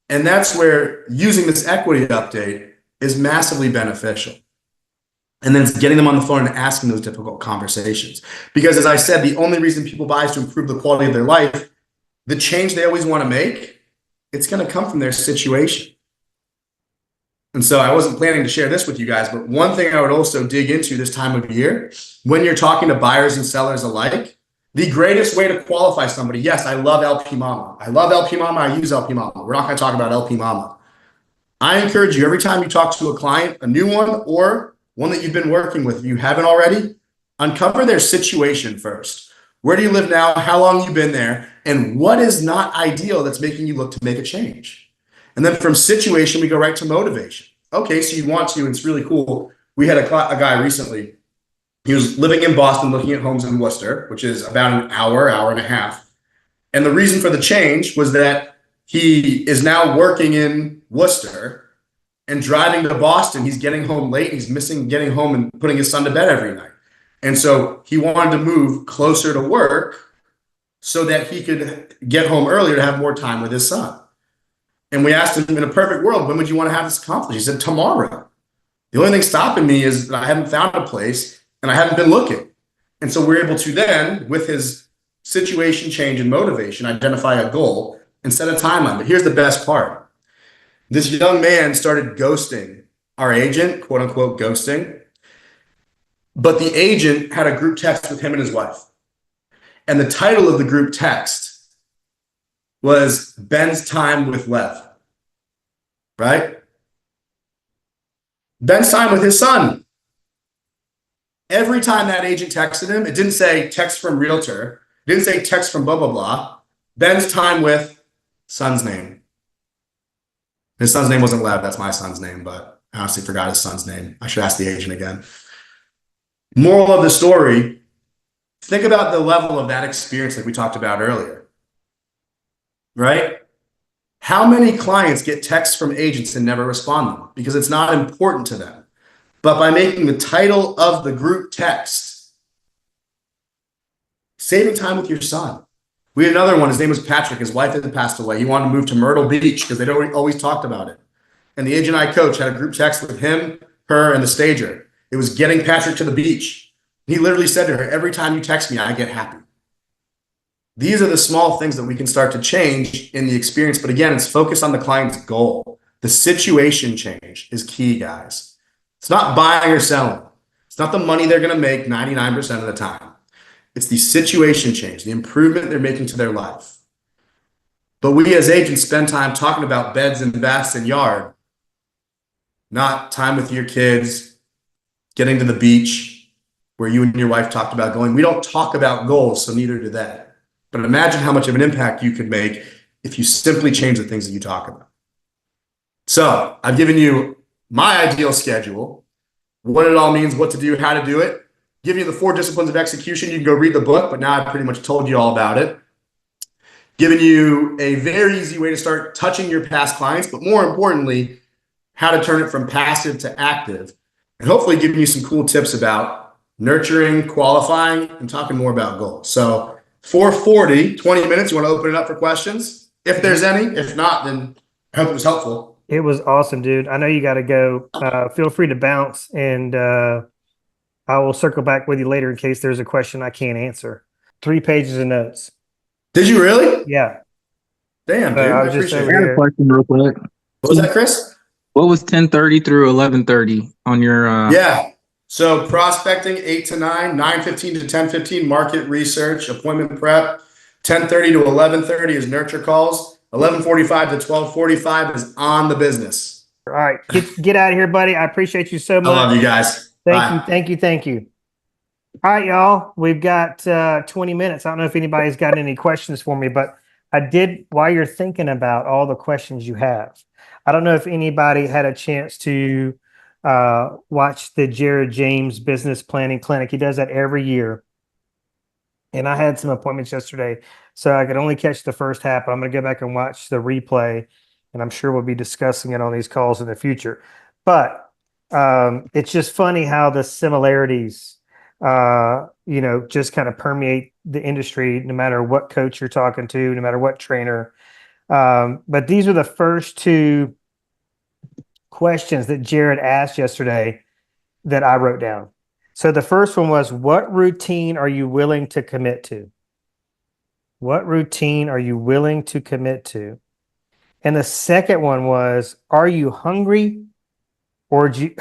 And that's where using this equity update is massively beneficial. And then it's getting them on the phone and asking those difficult conversations. Because as I said, the only reason people buy is to improve the quality of their life. The change they always want to make, it's going to come from their situation. And so I wasn't planning to share this with you guys, but one thing I would also dig into this time of year, when you're talking to buyers and sellers alike, the greatest way to qualify somebody, yes, I love LP Mama. I love LP Mama. I use LP Mama. We're not going to talk about LP Mama. I encourage you every time you talk to a client, a new one or one that you've been working with, if you haven't already, uncover their situation first. Where do you live now? How long have you been there? And what is not ideal that's making you look to make a change? And then from situation, we go right to motivation. Okay, so you want to, and it's really cool. We had a guy recently. He was living in Boston, looking at homes in Worcester, which is about an hour and a half. And the reason for the change was that he is now working in Worcester and driving to Boston. He's getting home late. He's missing getting home and putting his son to bed every night. And so he wanted to move closer to work so that he could get home earlier to have more time with his son. And we asked him, in a perfect world, when would you want to have this accomplished? He said, tomorrow. The only thing stopping me is that I haven't found a place and I haven't been looking. And so we're able to then, with his situation change and motivation, identify a goal and set a timeline. But here's the best part. This young man started ghosting our agent, quote unquote, ghosting. But the agent had a group text with him and his wife. And the title of the group text was Ben's Time with Lev, right? Ben's time with his son. Every time that agent texted him, it didn't say text from realtor. It didn't say text from blah, blah, blah. Ben's time with son's name. His son's name wasn't Lev. That's my son's name, but I honestly forgot his son's name. I should ask the agent again. Moral of the story, think about the level of that experience like we talked about earlier. Right? How many clients get texts from agents and never respond to them because it's not important to them? But by making the title of the group text, saving time with your son. We had another one. His name was Patrick. His wife had passed away. He wanted to move to Myrtle Beach because they always talked about it. And the agent I coach had a group text with him, her, and the stager. It was getting Patrick to the beach. He literally said to her, every time you text me, I get happy. These are the small things that we can start to change in the experience. But again, it's focused on the client's goal. The situation change is key, guys. It's not buying or selling. It's not the money they're going to make 99% of the time. It's the situation change, the improvement they're making to their life. But we as agents spend time talking about beds and baths and yard, not time with your kids, getting to the beach where you and your wife talked about going. We don't talk about goals, so neither do they. But imagine how much of an impact you could make if you simply change the things that you talk about. So I've given you my ideal schedule, what it all means, what to do, how to do it, give you the 4 disciplines of execution. You can go read the book, but now I've pretty much told you all about it. Giving you a very easy way to start touching your past clients, but more importantly, how to turn it from passive to active, and hopefully giving you some cool tips about nurturing, qualifying, and talking more about goals. So 4:40, 20 minutes. You want to open it up for questions? If there's any. If not, then I hope it was helpful. It was awesome, dude. I know you got to go. Feel free to bounce, and I will circle back with you later in case there's a question I can't answer. 3 pages of notes. Did you really? Yeah. Damn, dude. I I was just appreciate I got it. a question real quick. What was that, Chris? What was 10:30 through 11:30 on your? Yeah. So prospecting 8 to 9, 9:15 to 10:15, market research, appointment prep. 10:30 to 11:30 is nurture calls. 11:45 to 12:45 is on the business. All right. Get out of here, buddy. I appreciate you so I much. love you guys. Thank you. All right, y'all. We've got 20 minutes. I don't know if anybody's got any questions for me, but I did, while you're thinking about all the questions you have, I don't know if anybody had a chance to watch the Jared James Business Planning Clinic. He does that every year. And I had some appointments yesterday, so I could only catch the first half. I'm going to go back and watch the replay, and I'm sure we'll be discussing it on these calls in the future. But it's just funny how the similarities, just kind of permeate the industry, no matter what coach you're talking to, no matter what trainer. But these are the first 2 questions that Jared asked yesterday that I wrote down. So the first one was, what routine are you willing to commit to? What routine are you willing to commit to? And the second one was, are you hungry or do you,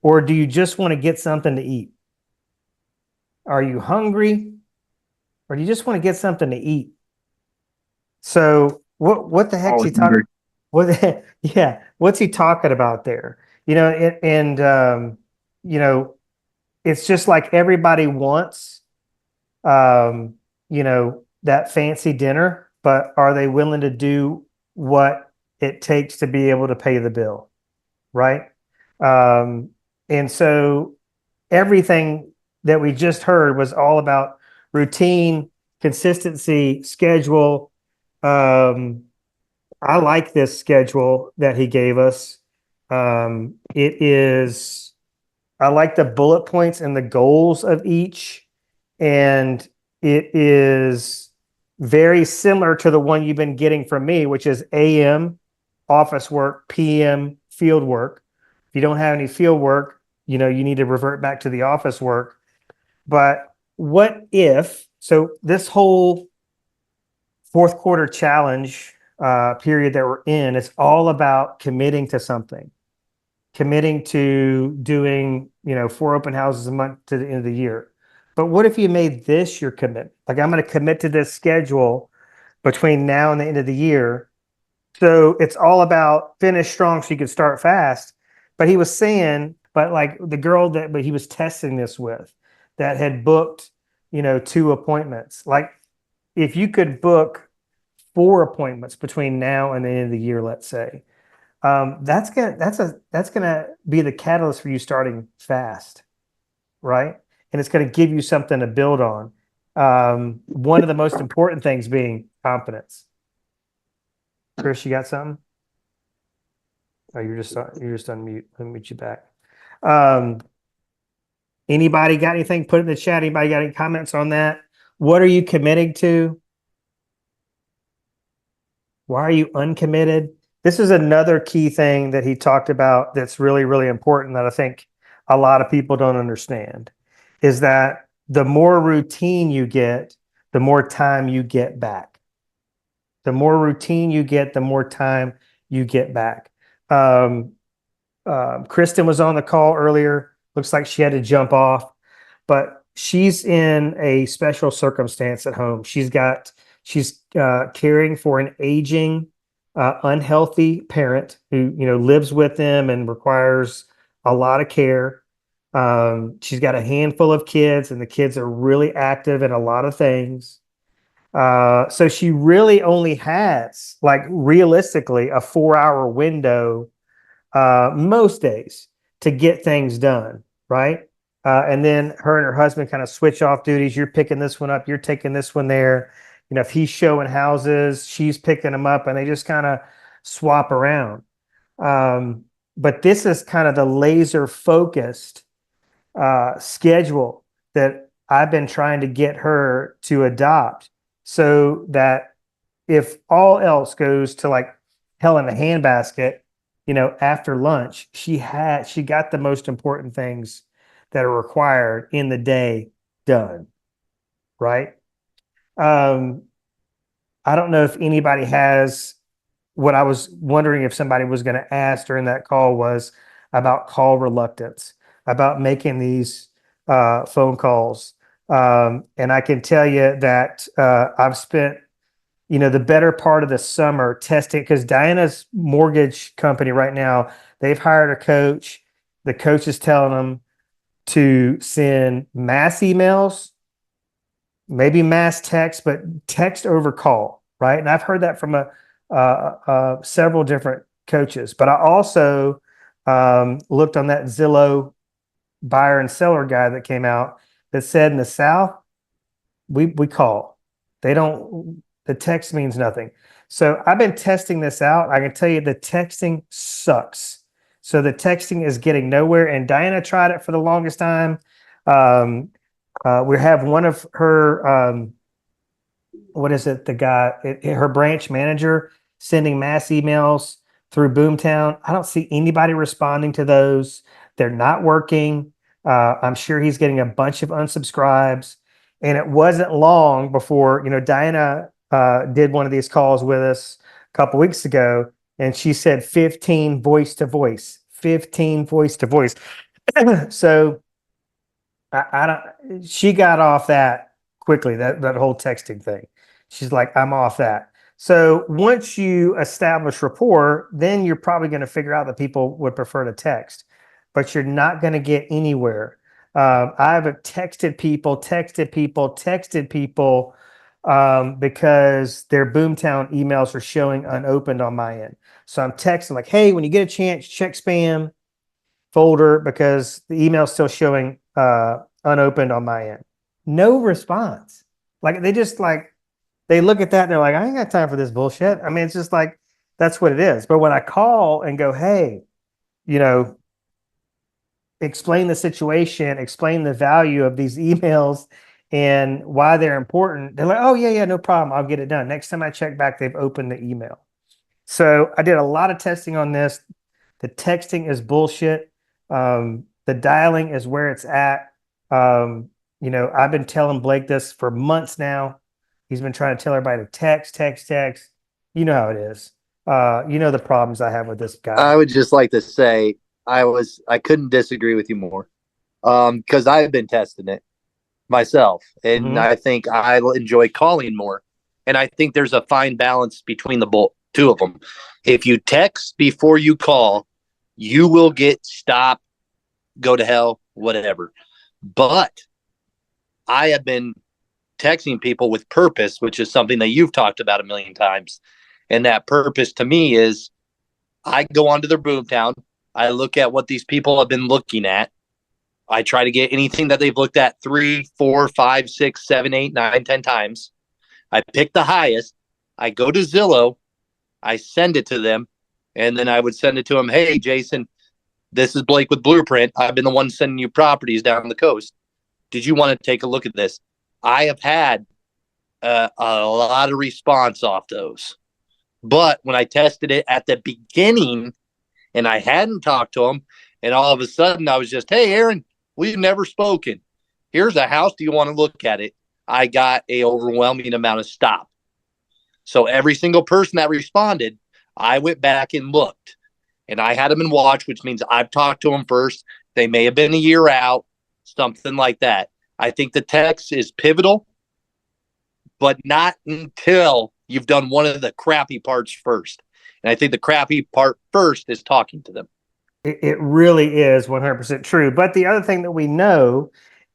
or do you just want to get something to eat? Are you hungry, or do you just want to get something to eat? So what the heck's he Always talking? hungry. What yeah, what's he talking about there? You know, it's just like everybody wants that fancy dinner, but are they willing to do what it takes to be able to pay the bill? Right? And so everything that we just heard was all about routine, consistency, schedule. I like this schedule that he gave us. It is, I like the bullet points and the goals of each. And it is very similar to the one you've been getting from me, which is AM, office work, PM, field work. If you don't have any field work, you need to revert back to the office work. But what if, so this whole fourth quarter challenge period that we're in, it's all about committing to something, committing to doing, 4 open houses a month to the end of the year. But what if you made this your commitment? Like, I'm going to commit to this schedule between now and the end of the year. So it's all about finish strong so you can start fast. But he was saying, but like the girl but he was testing this with that had booked, 2 appointments. Like, if you could book 4 appointments between now and the end of the year, let's say, that's gonna be the catalyst for you starting fast, right? And it's gonna give you something to build on. One of the most important things being confidence. Chris, you got something? Oh, you're just on mute. Let me mute you back. Anybody got anything? Put it in the chat. Anybody got any comments on that? What are you committing to? Why are you uncommitted? This is another key thing that he talked about that's really, really important that I think a lot of people don't understand is that the more routine you get, the more time you get back. The more routine you get, the more time you get back. Kristen was on the call earlier. Looks like she had to jump off, but she's in a special circumstance at home. She's caring for an aging, unhealthy parent who lives with them and requires a lot of care. She's got a handful of kids, and the kids are really active in a lot of things. So she really only has, like, realistically, a 4-hour window most days to get things done, right? And then her and her husband kind of switch off duties. You're picking this one up, you're taking this one there. If he's showing houses, she's picking them up, and they just kind of swap around. But this is kind of the laser focused schedule that I've been trying to get her to adopt, so that if all else goes to like hell in a handbasket, after lunch, she got the most important things that are required in the day done, right? I don't know if anybody has, what I was wondering if somebody was going to ask during that call was about call reluctance, about making these phone calls. And I can tell you that I've spent, the better part of the summer testing, because Diana's mortgage company right now, they've hired a coach. The coach is telling them to send mass emails, maybe mass text, but text over call, right? And I've heard that from several different coaches. But I also looked on that Zillow buyer and seller guide that came out that said in the South, we call. They don't. The text means nothing. So I've been testing this out. I can tell you the texting sucks. So the texting is getting nowhere. And Diana tried it for the longest time. We have one of her, what is it? The guy, her branch manager sending mass emails through Boomtown. I don't see anybody responding to those. They're not working. I'm sure he's getting a bunch of unsubscribes. And it wasn't long before, Diana did one of these calls with us a couple weeks ago, and she said 15 voice to voice, 15 voice to voice. So I don't, she got off that quickly, that whole texting thing. She's like, I'm off that. So once you establish rapport, then you're probably going to figure out that people would prefer to text, but you're not going to get anywhere. I've texted people because their Boomtown emails are showing unopened on my end. So I'm texting like, hey, when you get a chance, check spam folder because the email's still showing unopened on my end. No response. Like they just like they look at that and they're like, I ain't got time for this bullshit. I mean, it's just like that's what it is. But when I call and go, hey, you know, explain the situation, explain the value of these emails and why they're important, they're like, oh yeah, no problem. I'll get it done. Next time I check back, they've opened the email. So I did a lot of testing on this. The texting is bullshit. The dialing is where it's at. You know, I've been telling Blake this for months now. He's been trying to tell everybody to text. You know how it is. You know the problems I have with this guy. I would just like to say I couldn't disagree with you more. Because I've been testing it myself, and I think I enjoy calling more. And I think there's a fine balance between the two of them. If you text before you call, you will get stopped, go to hell, whatever. But I have been texting people with purpose, which is something that you've talked about a million times. And that purpose to me is I go onto their Boomtown. I look at what these people have been looking at. I try to get anything that they've looked at 3, 4, 5, 6, 7, 8, 9, 10 times. I pick the highest. I go to Zillow. I send it to them. And then I would send it to them. Hey, Jason, this is Blake with Blueprint. I've been the one sending you properties down the coast. Did you want to take a look at this? I have had a lot of response off those. But when I tested it at the beginning and I hadn't talked to them, and all of a sudden I was just, hey, Aaron, we've never spoken. Here's a house. Do you want to look at it? I got a overwhelming amount of stop. So every single person that responded, I went back and looked. And I had them in watch, which means I've talked to them first. They may have been a year out, something like that. I think the text is pivotal, but not until you've done one of the crappy parts first. And I think the crappy part first is talking to them. It really is 100% true. But the other thing that we know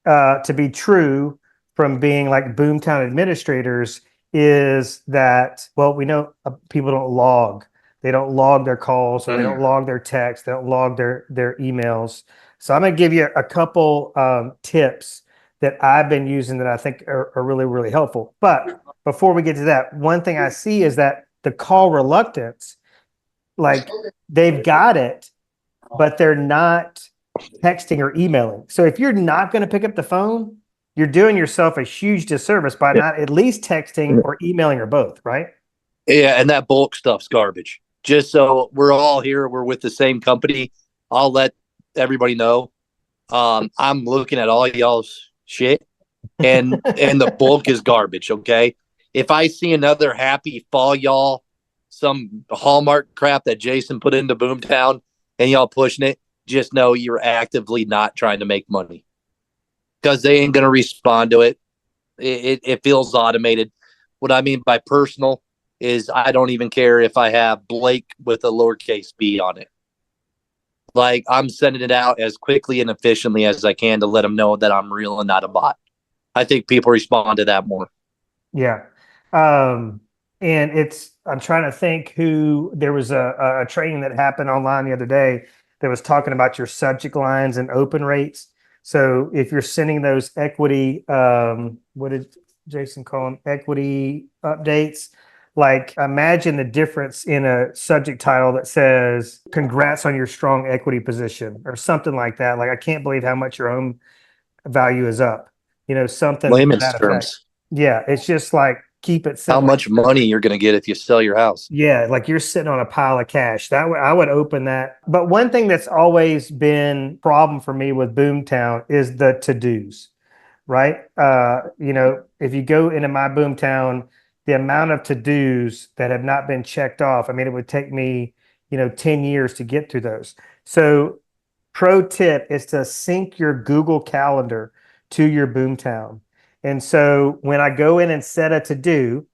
to be true from being like Boomtown administrators is that, well, we know people don't log. They don't log their calls, or they don't log their texts, they don't log their emails. So I'm going to give you a couple tips that I've been using that I think are really, really helpful. But before we get to that, one thing I see is that the call reluctance, like they've got it, but they're not texting or emailing. So if you're not going to pick up the phone, you're doing yourself a huge disservice by not at least texting or emailing or both, right? Yeah, and that bulk stuff's garbage. Just so we're all here, we're with the same company. I'll let everybody know. I'm looking at all y'all's shit, and the bulk is garbage. Okay, if I see another happy fall y'all, some Hallmark crap that Jason put into Boomtown, and y'all pushing it, just know you're actively not trying to make money, because they ain't gonna respond to it. It feels automated. What I mean by personal is I don't even care if I have Blake with a lowercase b on it. Like, I'm sending it out as quickly and efficiently as I can to let them know that I'm real and not a bot. I think people respond to that more. Yeah. And I'm trying to think there was a training that happened online the other day that was talking about your subject lines and open rates. So if you're sending those equity, what did Jason call them? Equity updates. Like, imagine the difference in a subject title that says, congrats on your strong equity position, or something like that. Like, I can't believe how much your home value is up. You know, something to Layman's that effect. terms. Yeah, it's just like, keep it simple. How much money you're going to get if you sell your house. Yeah, like you're sitting on a pile of cash. I would open that. But one thing that's always been a problem for me with Boomtown is the to-dos, right? You know, if you go into my Boomtown, the amount of to-dos that have not been checked off, I mean, it would take me, 10 years to get through those. So pro tip is to sync your Google Calendar to your Boomtown. And so when I go in and set a to-do,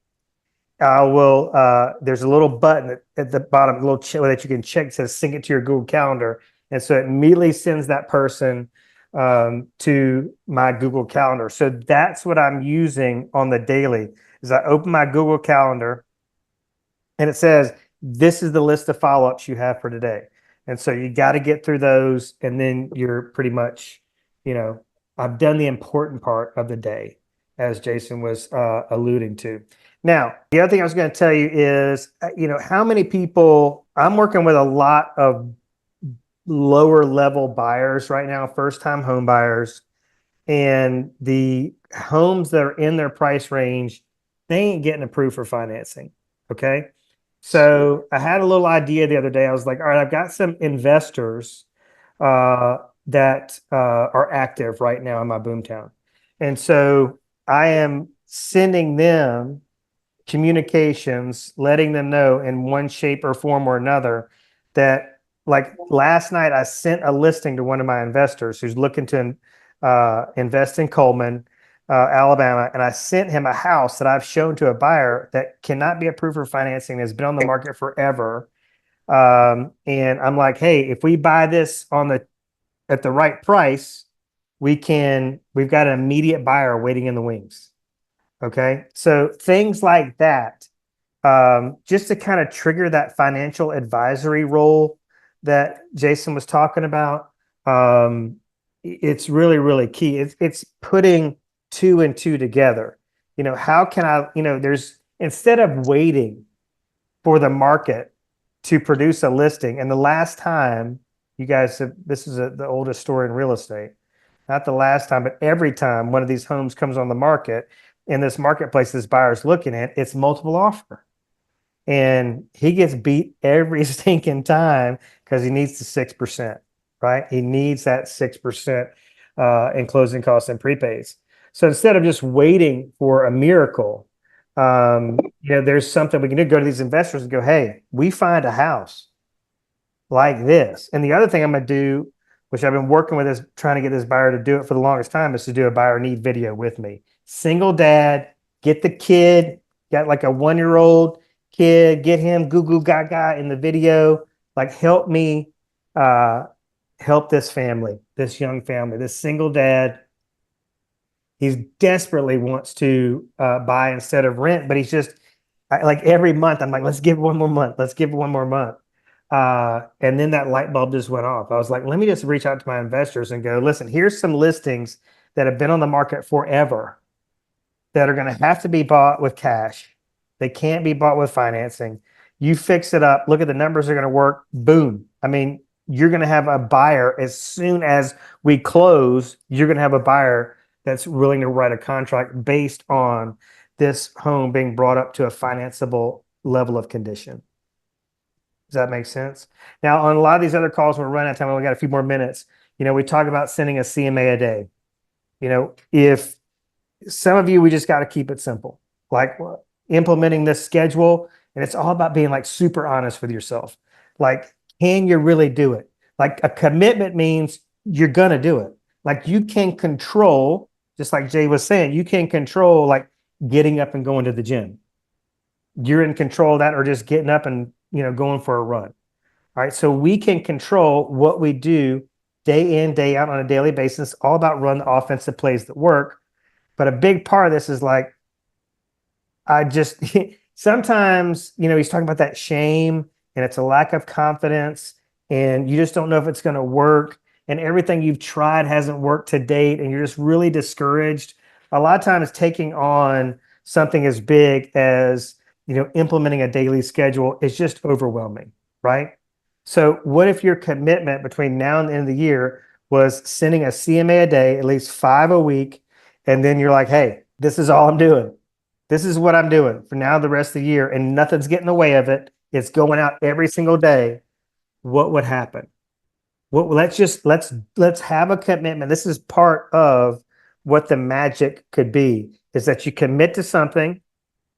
I will, there's a little button at the bottom, a little that you can check, says sync it to your Google Calendar. And so it immediately sends that person to my Google Calendar. So that's what I'm using on the daily is I open my Google Calendar and it says, this is the list of follow-ups you have for today. And so you got to get through those. And then you're pretty much, I've done the important part of the day, as Jason was alluding to. Now, the other thing I was going to tell you is, how many people, I'm working with a lot of lower level buyers right now, first time home buyers, and the homes that are in their price range, they ain't getting approved for financing. Okay. So I had a little idea the other day. I was like, all right, I've got some investors that are active right now in my Boomtown. And so I am sending them communications, letting them know in one shape or form or another that, like last night, I sent a listing to one of my investors who's looking to invest in Coleman, Alabama, and I sent him a house that I've shown to a buyer that cannot be approved for financing, has been on the market forever. And I'm like, hey, if we buy this at the right price, we've got an immediate buyer waiting in the wings. Okay. So things like that, just to kind of trigger that financial advisory role that Jason was talking about. It's really, really key. It's putting two and two together. How can I, instead of waiting for the market to produce a listing. And the last time you guys have, this is the oldest story in real estate, not the last time, but every time one of these homes comes on the market in this marketplace, this buyer's looking at, it's multiple offer. And he gets beat every stinking time because he needs the 6%, right? He needs that 6% in closing costs and prepays. So instead of just waiting for a miracle, there's something we can do. Go to these investors and go, hey, we find a house like this. And the other thing I'm going to do, which I've been working with, is trying to get this buyer to do it for the longest time, is to do a buyer need video with me. Single dad, get the kid, got like a 1-year-old kid, get him goo goo gaga in the video, like help me help this family, this young family, this single dad. He desperately wants to buy instead of rent, but he's just like every month, I'm like, let's give it one more month. Let's give it one more month. And then that light bulb just went off. I was like, let me just reach out to my investors and go, listen, here's some listings that have been on the market forever that are going to have to be bought with cash. They can't be bought with financing. You fix it up. Look at the numbers are going to work. Boom. I mean, you're going to have a buyer as soon as we close. You're going to have a buyer that's willing to write a contract based on this home being brought up to a financeable level of condition. Does that make sense? Now, on a lot of these other calls, we're running out of time. We got a few more minutes. We talk about sending a CMA a day. If some of you, we just got to keep it simple, like implementing this schedule. And it's all about being like super honest with yourself. Like, can you really do it? Like a commitment means you're going to do it. Like you can control, just like Jay was saying, you can control like getting up and going to the gym. You're in control of that, or just getting up and, going for a run. All right. So we can control what we do day in, day out on a daily basis, all about run the offensive plays that work. But a big part of this is like, sometimes, he's talking about that shame, and it's a lack of confidence, and you just don't know if it's going to work, and everything you've tried hasn't worked to date, and you're just really discouraged. A lot of times taking on something as big as, implementing a daily schedule is just overwhelming, right? So what if your commitment between now and the end of the year was sending a CMA a day, at least 5 a week, and then you're like, hey, this is all I'm doing. This is what I'm doing for now, the rest of the year, and nothing's getting in the way of it. It's going out every single day. What would happen? Well, let's have a commitment. This is part of what the magic could be, is that you commit to something.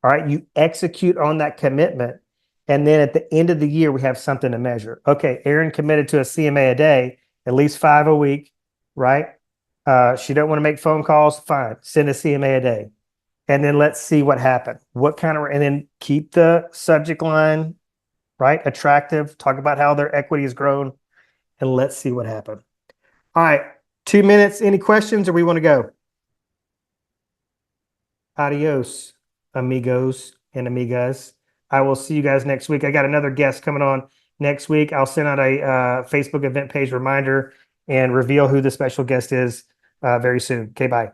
All right. You execute on that commitment, And then at the end of the year, we have something to measure. Okay, Erin committed to a CMA a day, at least 5 a week, right? She don't want to make phone calls. Fine, send a CMA a day. And then let's see what happened. What kind of, and then keep the subject line, right? Attractive. Talk about how their equity has grown, and let's see what happened. All right, 2 minutes. Any questions, or we want to go? Adios, amigos and amigas. I will see you guys next week. I got another guest coming on next week. I'll send out a Facebook event page reminder and reveal who the special guest is very soon. Okay, bye.